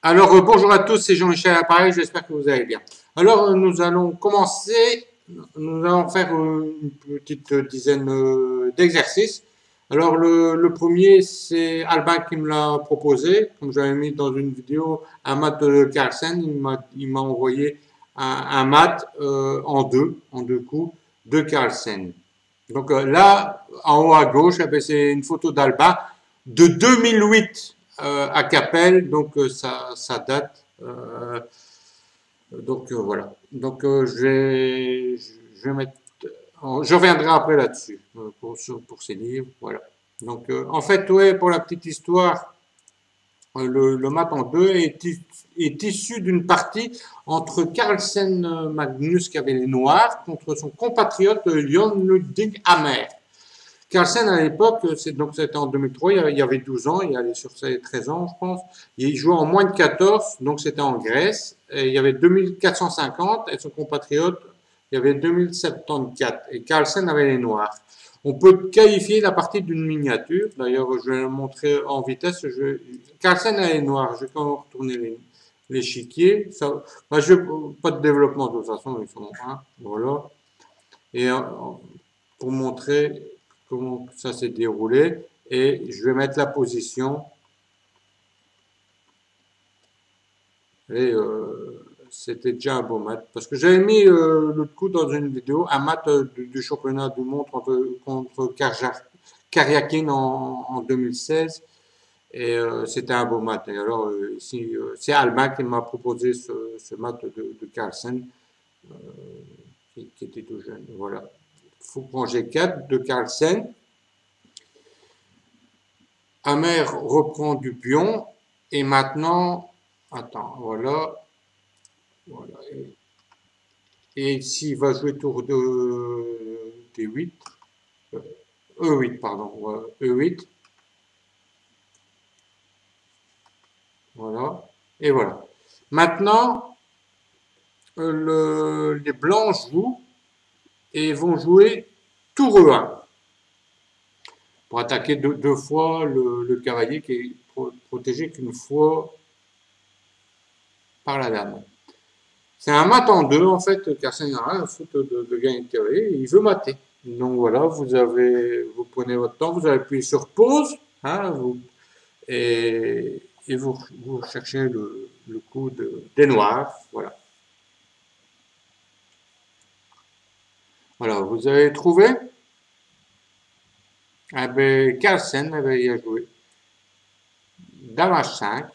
Alors, bonjour à tous, c'est Jean-Michel à l'appareil, j'espère que vous allez bien. Alors, nous allons commencer, nous allons faire une petite dizaine d'exercices. Alors, le premier, c'est Albin qui me l'a proposé, comme j'avais mis dans une vidéo, un mat de Carlsen, il m'a envoyé un mat en deux coups de Carlsen. Donc là, en haut à gauche, eh ben, c'est une photo d'Albin de 2008 à Capelle, donc ça date. Donc voilà. Donc je vais mettre, je reviendrai après là-dessus pour ces livres. Voilà. Donc en fait, ouais, pour la petite histoire, le mat en deux est issu d'une partie entre Carlsen Magnus qui avait les Noirs contre son compatriote Jon Ludvig Hammer. Carlsen, à l'époque, donc c'était en 2003, il avait 12 ans, il allait sur ses 13 ans, je pense. Il jouait en moins de 14, donc c'était en Grèce. Et il y avait 2450 et son compatriote, il y avait 2074. Et Carlsen avait les noirs. On peut qualifier la partie d'une miniature. D'ailleurs, je vais le montrer en vitesse. Carlsen a les noirs. Je vais quand même retourner l'échiquier. Pas de développement de toute façon, ils sont un. Voilà. Et pour montrer comment ça s'est déroulé. Et je vais mettre la position. Et c'était déjà un beau mat. Parce que j'avais mis l'autre coup dans une vidéo, un mat du championnat du monde contre Karyakin en 2016. Et c'était un beau mat. Et alors, ici, c'est Albin qui m'a proposé ce mat de Carlsen, euh, qui était tout jeune. Voilà. Faut ranger 4 de Carlsen. Hammer reprend du pion. Et maintenant, attends, voilà. Voilà. Et ici, il va jouer tour de D8. E8, pardon. E8. Voilà. Et voilà. Maintenant, les blancs jouent et vont jouer tour E1 pour attaquer deux fois le cavalier qui est protégé qu'une fois par la dame. C'est un mat en deux, en fait, car ça n'a rien à foutre de gagner de cavalier, il veut mater. Donc voilà, vous prenez votre temps, vous appuyez sur pause, hein, et vous cherchez le coup des noirs, voilà. Voilà, vous avez trouvé? Eh ben, Carlsen, eh ben, il a joué Dame H5,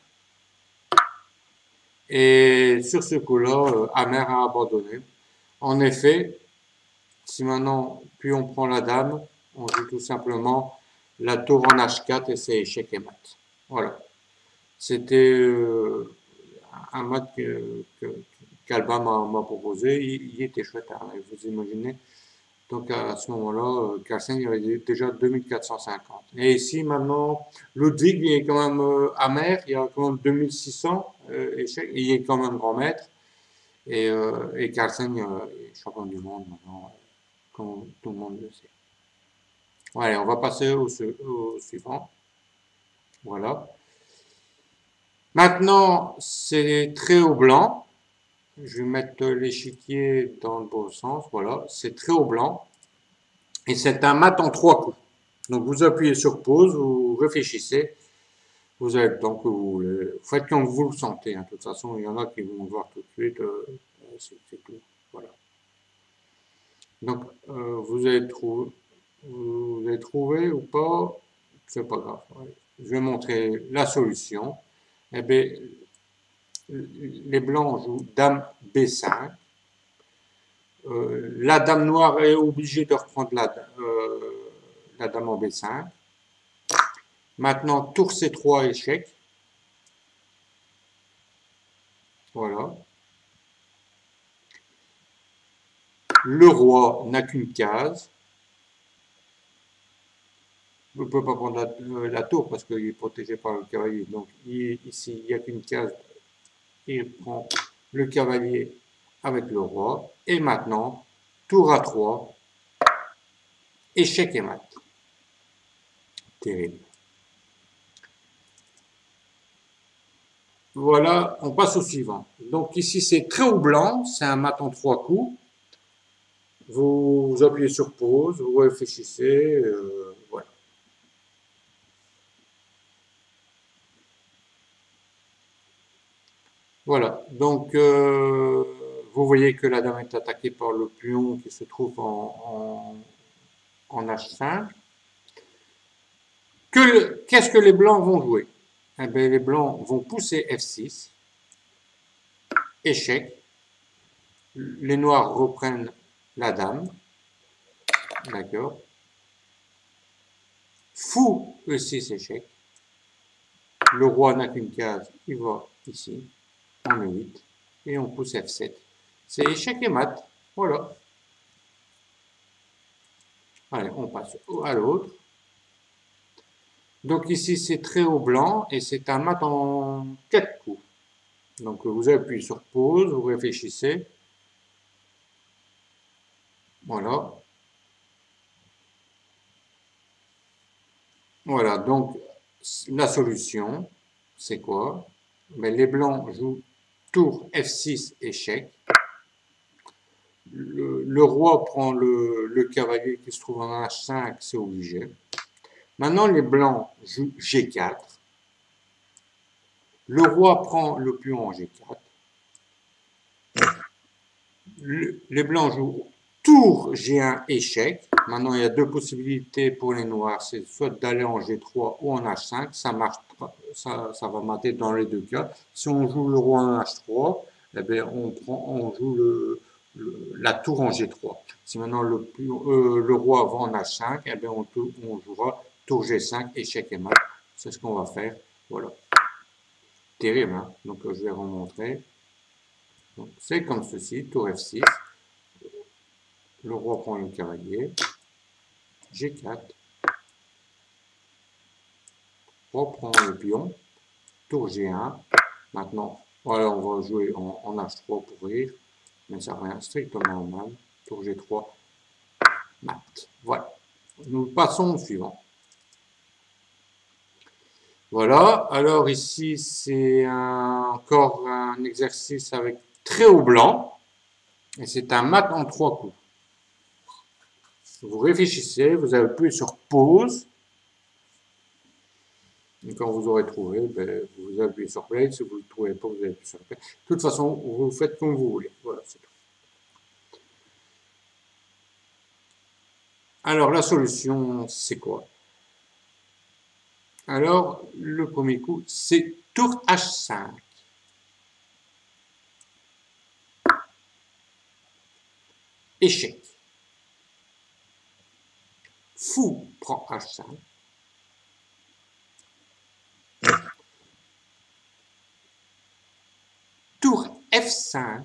et sur ce coup-là, Hammer a abandonné. En effet, si maintenant, puis on prend la dame, on joue tout simplement la tour en H4 et c'est échec et mat. Voilà. C'était un mat qu'Alba m'a proposé. Il était chouette, hein, vous imaginez. Donc à ce moment-là, Carlsen il avait déjà 2450. Et ici maintenant, Ludwig il est quand même amer, il y a quand même 2600 échecs, et il est quand même grand maître. Et Carlsen est champion du monde maintenant, comme tout le monde le sait. Allez, on va passer au suivant. Voilà. Maintenant, c'est très au blanc. Je vais mettre l'échiquier dans le bon sens. Voilà, c'est très au blanc. Et c'est un mat en trois coups. Donc vous appuyez sur pause, vous réfléchissez, vous avez le temps que vous voulez. Vous faites quand vous le sentez. Hein. De toute façon, il y en a qui vont le voir tout de suite. C'est tout. Voilà. Donc vous avez trouvé ou pas, c'est pas grave. Ouais. Je vais montrer la solution. Eh bien, les blancs jouent dame B5. La dame noire est obligée de reprendre la dame en B5. Maintenant, tour C3 échec. Voilà. Le roi n'a qu'une case. On ne peut pas prendre la tour parce qu'il est protégé par le cavalier. Donc ici, il n'y a qu'une case. Il prend le cavalier avec le roi. Et maintenant, tour à 3, échec et mat. Terrible. Voilà, on passe au suivant. Donc ici, c'est très haut blanc, c'est un mat en 3 coups. Vous appuyez sur pause, vous réfléchissez, voilà. Voilà, donc vous voyez que la dame est attaquée par le pion qui se trouve en H5. Qu'est-ce que les blancs vont jouer? Eh bien, les blancs vont pousser F6, échec. Les noirs reprennent la dame, d'accord. Fou E6, échec. Le roi n'a qu'une case, il va ici, en E8, et on pousse F7. C'est échec et mat, voilà. Allez, on passe à l'autre. Donc ici, c'est très haut blanc, et c'est un mat en 4 coups. Donc vous appuyez sur pause, vous réfléchissez. Voilà. Voilà, donc la solution, c'est quoi? Ben, les blancs jouent tour F6, échec. Le roi prend le cavalier qui se trouve en H5, c'est obligé. Maintenant, les blancs jouent G4. Le roi prend le pion en G4. Les blancs jouent tour G1, échec. Maintenant, il y a deux possibilités pour les noirs. C'est soit d'aller en G3 ou en H5. Ça marche, ça va mater dans les deux cas. Si on joue le roi en H3, eh bien, on joue la tour en G3. Si maintenant le roi va en H5, eh bien, on jouera tour G5, échec et mat. C'est ce qu'on va faire. Voilà. Terrible, hein? Donc, je vais remontrer. C'est comme ceci, tour F6. Le roi prend le cavalier. G4. Reprend le pion. Tour G1. Maintenant, voilà, on va jouer en H3 pour rire. Mais ça revient strictement mal. Tour G3. Mat. Voilà. Nous passons au suivant. Voilà. Alors ici, c'est encore un exercice avec très haut blanc. Et c'est un mat en 3 coups. Vous réfléchissez, vous appuyez sur pause. Et quand vous aurez trouvé, ben, vous appuyez sur play. Si vous ne le trouvez pas, vous appuyez sur play. De toute façon, vous faites comme vous voulez. Voilà, c'est tout. Alors, la solution, c'est quoi? Alors, le premier coup, c'est tour H5. Échec. Fou prend H5. Tour F5.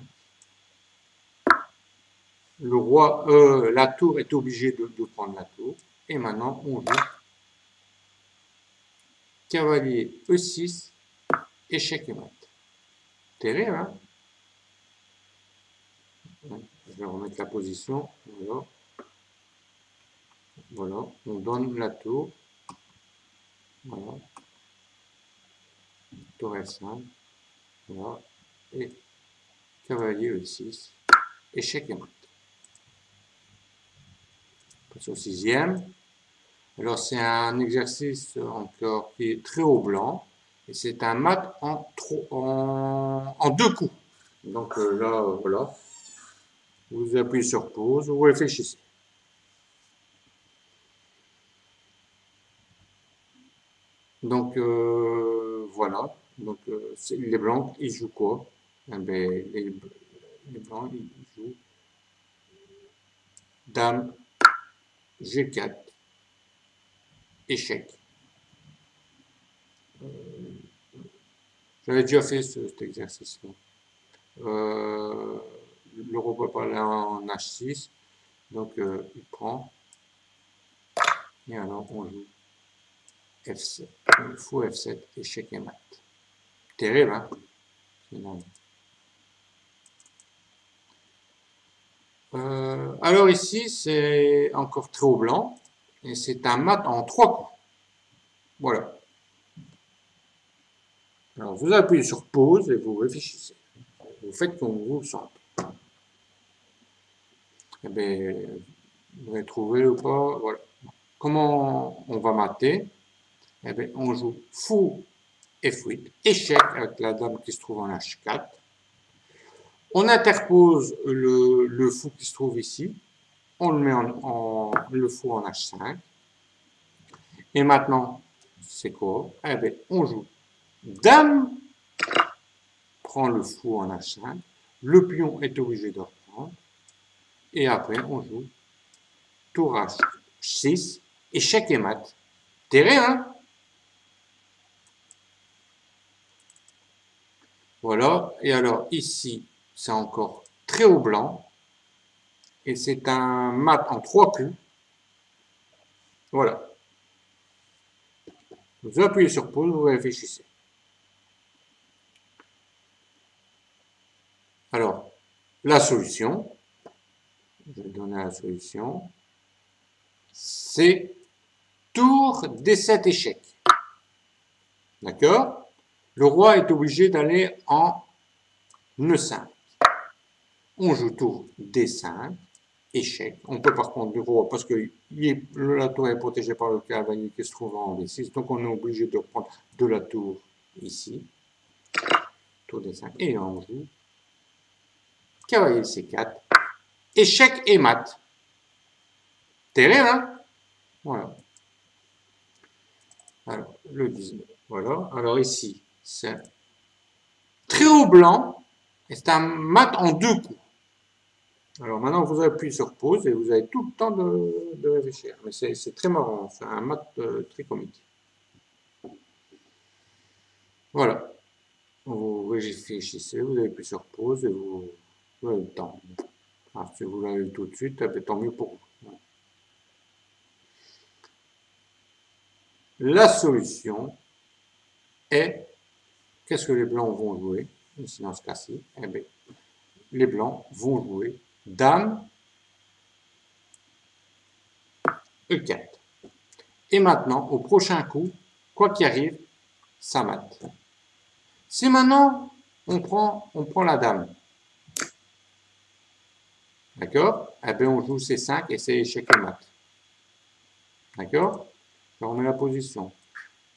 Le roi, la tour est obligée de prendre la tour. Et maintenant, on joue cavalier E6, échec et mat. Terrible, hein? Je vais remettre la position. Voilà. Voilà. On donne la tour. Voilà. Tour F5. Voilà. Et cavalier E6, échec et mat. Passe au sixième. Alors c'est un exercice encore qui est très haut blanc. Et c'est un mat en 2 coups. Donc là, voilà. Vous appuyez sur pause, vous réfléchissez. Donc voilà. Donc les blancs, ils jouent quoi? Eh bien, les blancs, ils jouent dame G4, échec. J'avais déjà fait cet exercice-là. Le roi peut aller en H6, donc il prend, et alors on joue F7. Il faut F7, échec et mat. Terrible, hein? Alors ici, c'est encore très haut blanc, et c'est un mat en 3 coups. Voilà. Alors, vous appuyez sur pause et vous réfléchissez. Vous faites comme vous le sentez. Eh bien, vous avez trouvé ou pas? Voilà. Comment on va mater? Eh bien, on joue fou F8, échec avec la dame qui se trouve en H4. On interpose le fou qui se trouve ici. On le met le fou en H5. Et maintenant, c'est quoi? Eh bien, on joue dame, prend le fou en H5. Le pion est obligé de reprendre. Et après, on joue tour H6, échec et mat. Terré, hein? Voilà. Et alors, ici, c'est encore très haut blanc. Et c'est un mat en 3 coups. Voilà. Vous appuyez sur pause, vous réfléchissez. Alors, la solution, je vais donner la solution, c'est tour D7 échec. D'accord? Le roi est obligé d'aller en E5. On joue tour D5, échec. On peut par contre du roi, parce que la tour est protégée par le cavalier qui se trouve en D6, donc on est obligé de prendre de la tour ici. Tour D5, et on joue cavalier C4, échec et mat. Terrible, hein? Voilà. Alors, le 19. Voilà. Alors ici, c'est très haut blanc, et c'est un mat en 2 coups. Alors maintenant, vous appuyez sur pause et vous avez tout le temps de réfléchir. Mais c'est très marrant, c'est un mat très comique. Voilà. Vous réfléchissez, vous appuyez sur pause et vous avez le temps. Alors, si vous l'avez tout de suite, tant mieux pour vous. La solution est, qu'est-ce que les blancs vont jouer? Ici, dans ce cas-ci, eh bien, les blancs vont jouer dame E4. Et maintenant, au prochain coup, quoi qu'il arrive, ça mate. Si maintenant, on prend la dame, d'accord? Eh bien, on joue C5 et c'est échec et mat. D'accord? Je remets la position.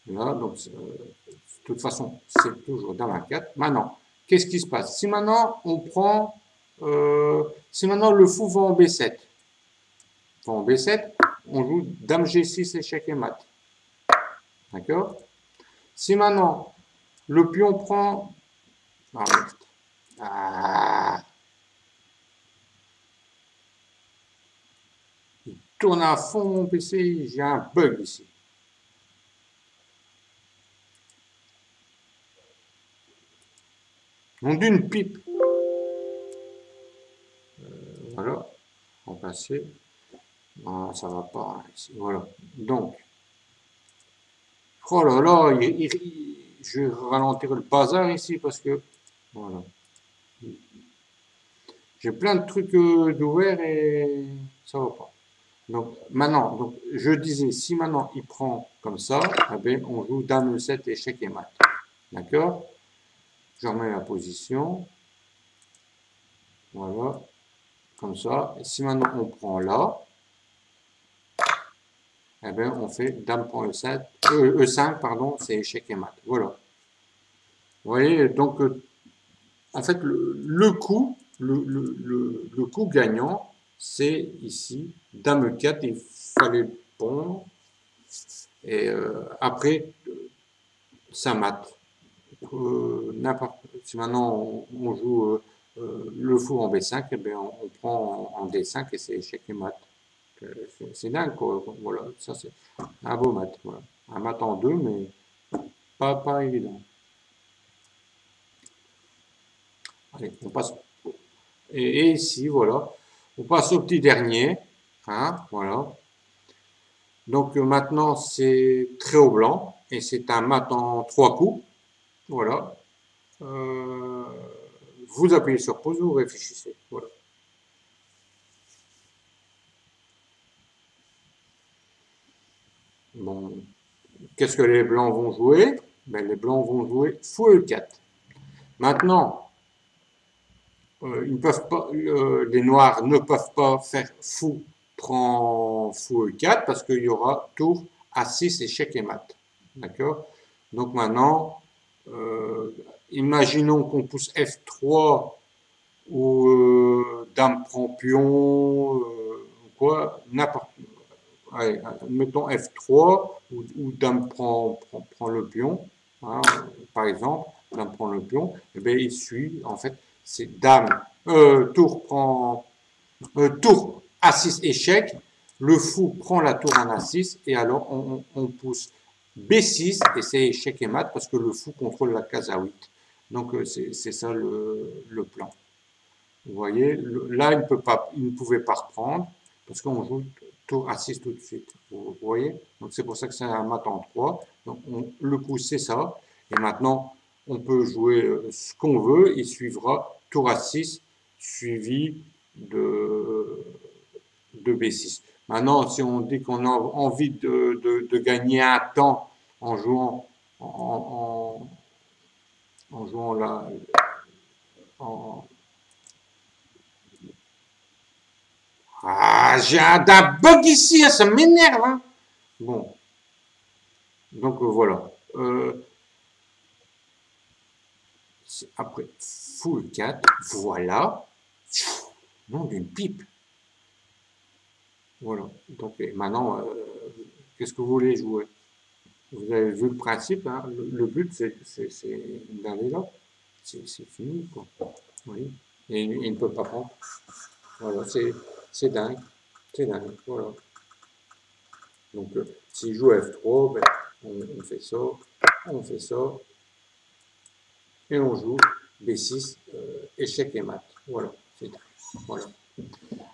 Là, donc, de toute façon, c'est toujours dame A4. Maintenant, qu'est-ce qui se passe? Si maintenant, si maintenant le fou va en B7, en B7, on joue dame G6, échec et mat. D'accord? Si maintenant, le pion prend... Ah, il tourne à fond mon PC, j'ai un bug ici. Nom d'une pipe. Voilà, remplacer. Non, ça va pas ici. Voilà. Donc, oh là là, je vais ralentir le bazar ici parce que, voilà. J'ai plein de trucs d'ouvert et ça va pas. Donc, maintenant, donc, je disais, si maintenant il prend comme ça, eh bien, on joue dame E7, échec et mat. D'accord? Je remets la position. Voilà. Comme ça. Et si maintenant on prend là, eh bien, on fait dame prend E7, E5, pardon, c'est échec et mat. Voilà. Vous voyez, donc, en fait, le coup gagnant, c'est ici, dame 4, il fallait pondre. Et après, ça mate. Si maintenant on joue le fou en B5, eh bien, on prend en D5 et c'est échec et mat. C'est dingue, quoi. Voilà, ça c'est un beau mat. Voilà. Un mat en 2, mais pas évident. Allez, on passe. Et ici, voilà, on passe au petit dernier. Hein, voilà. Donc maintenant, c'est très haut blanc et c'est un mat en 3 coups. Voilà. Euh, vous appuyez sur pause, vous réfléchissez. Voilà. Bon, qu'est-ce que les blancs vont jouer? ben, les blancs vont jouer fou E4. Maintenant, ils ne peuvent pas, les noirs ne peuvent pas faire fou prend fou E4 parce qu'il y aura tour A6 échec et mat. D'accord? Donc maintenant, imaginons qu'on pousse F3 ou dame prend pion, quoi, n'importe. Allez, mettons F3 ou dame prend le pion, hein, par exemple, dame prend le pion, et bien il suit, en fait, c'est dame, tour A6 échec, le fou prend la tour en A6 et alors on pousse B6 et c'est échec et mat parce que le fou contrôle la case A8. Donc c'est ça le plan. Vous voyez, là il ne pouvait pas reprendre parce qu'on joue tour A6 tout de suite. Vous voyez, donc c'est pour ça que c'est un mat en 3. Donc le coup c'est ça. Et maintenant on peut jouer ce qu'on veut. Il suivra tour A6 suivi de B6. Maintenant, si on dit qu'on a envie de gagner un temps en jouant en jouant là en... Ah, j'ai un bug ici, ça m'énerve. Hein. Bon, donc voilà. Après, full 4, voilà. Nom d'une pipe. Voilà. Donc maintenant, qu'est-ce que vous voulez jouer? Vous avez vu le principe, hein? Le but c'est d'aller là. C'est fini, quoi. Oui. Et il ne peut pas prendre. Voilà, c'est dingue. C'est dingue. Voilà. Donc, s'il joue F3, ben, on fait ça, on fait ça, et on joue B6, échec et mat. Voilà, c'est dingue. Voilà.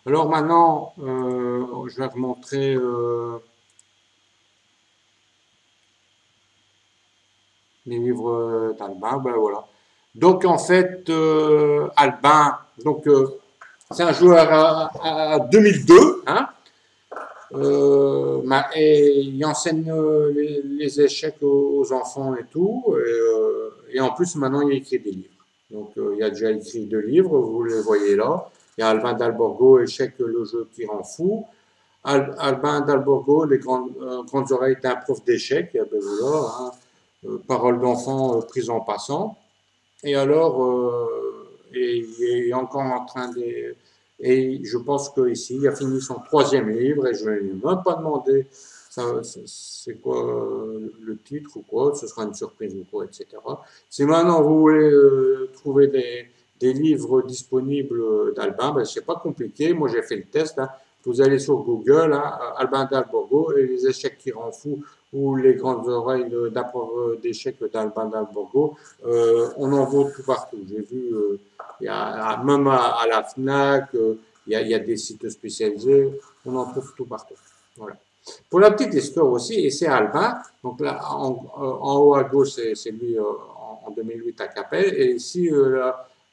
Alors maintenant, je vais vous montrer les livres d'Albin. Ben voilà. Donc en fait, Albin, donc c'est un joueur à 2002, hein, et il enseigne les échecs aux enfants et tout, et en plus maintenant il écrit des livres. Donc il a déjà écrit 2 livres, vous les voyez là. Il y a Albin d'Alborgo, Échec, le jeu qui rend fou. Albin d'Alborgo, les grandes oreilles d'un prof d'échecs, ben voilà, hein, parole d'enfant prise en passant. Et alors, il est encore en train de... Et je pense qu'ici, il a fini son 3e livre et je ne lui ai même pas demandé c'est quoi le titre ou quoi, ce sera une surprise ou quoi, etc. Si maintenant vous voulez trouver des livres disponibles d'Albin, ben, c'est pas compliqué. Moi, j'ai fait le test. Hein. Vous allez sur Google, hein, Albin d'Alborgo et les échecs qui rend fou ou les grandes oreilles d'échecs d'Albin d'Alborgo. On en voit tout partout. J'ai vu, même à la FNAC, il y a des sites spécialisés, on en trouve tout partout. Voilà. Pour la petite histoire aussi, et c'est Albin, donc là en haut à gauche, c'est lui en 2008 à Capelle, et ici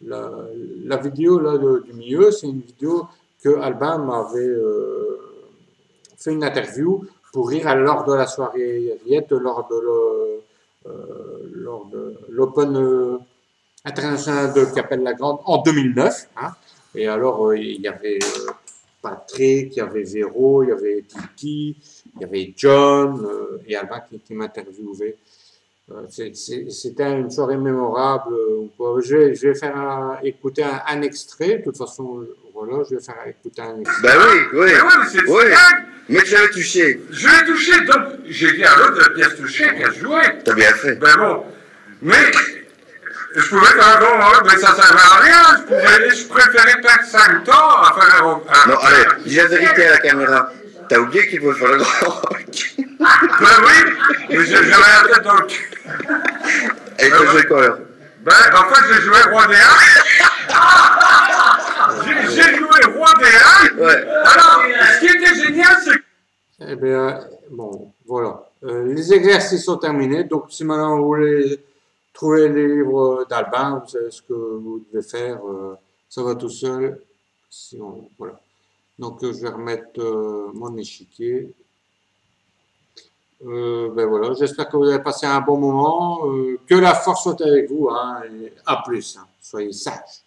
la vidéo là, du milieu, c'est une vidéo que Albin m'avait fait une interview pour rire lors de la soirée Riette, lors de l'Open international de Capelle-la-Grande en 2009. Hein. Et alors, il y avait Patrick, il y avait Véro, il y avait Tiki, il y avait John et Albin qui m'interviewait. C'était une soirée mémorable. Je vais faire écouter un extrait. De toute façon, voilà, je vais faire écouter un extrait. Ben oui, oui. Mais oui, c'est Oui. dingue. Mais je l'avais touché. Je l'ai touché, donc j'ai dit à l'autre de bien se toucher, bien joué. T'as bien fait. Ben bon, mais je pouvais faire bon, mais ça servait à rien. Je préférais perdre 5 ans à faire un. Non, allez, dis la vérité à la caméra. T'as oublié qu'il faut faire le grand rock. Ben oui, mais j'avais la tête dans le cul. Et t'as joué quoi alors? Ben, en fait, j'ai joué roi des J'ai joué roi des Ouais. Alors, ce qui était génial, c'est Eh bien, bon, voilà. Les exercices sont terminés. Donc, si maintenant vous voulez trouver les livres d'Albin, vous savez ce que vous devez faire. Ça va tout seul. Voilà. Donc, je vais remettre mon échiquier. Ben voilà, j'espère que vous avez passé un bon moment. Que la force soit avec vous, hein, et à plus, hein. Soyez sages.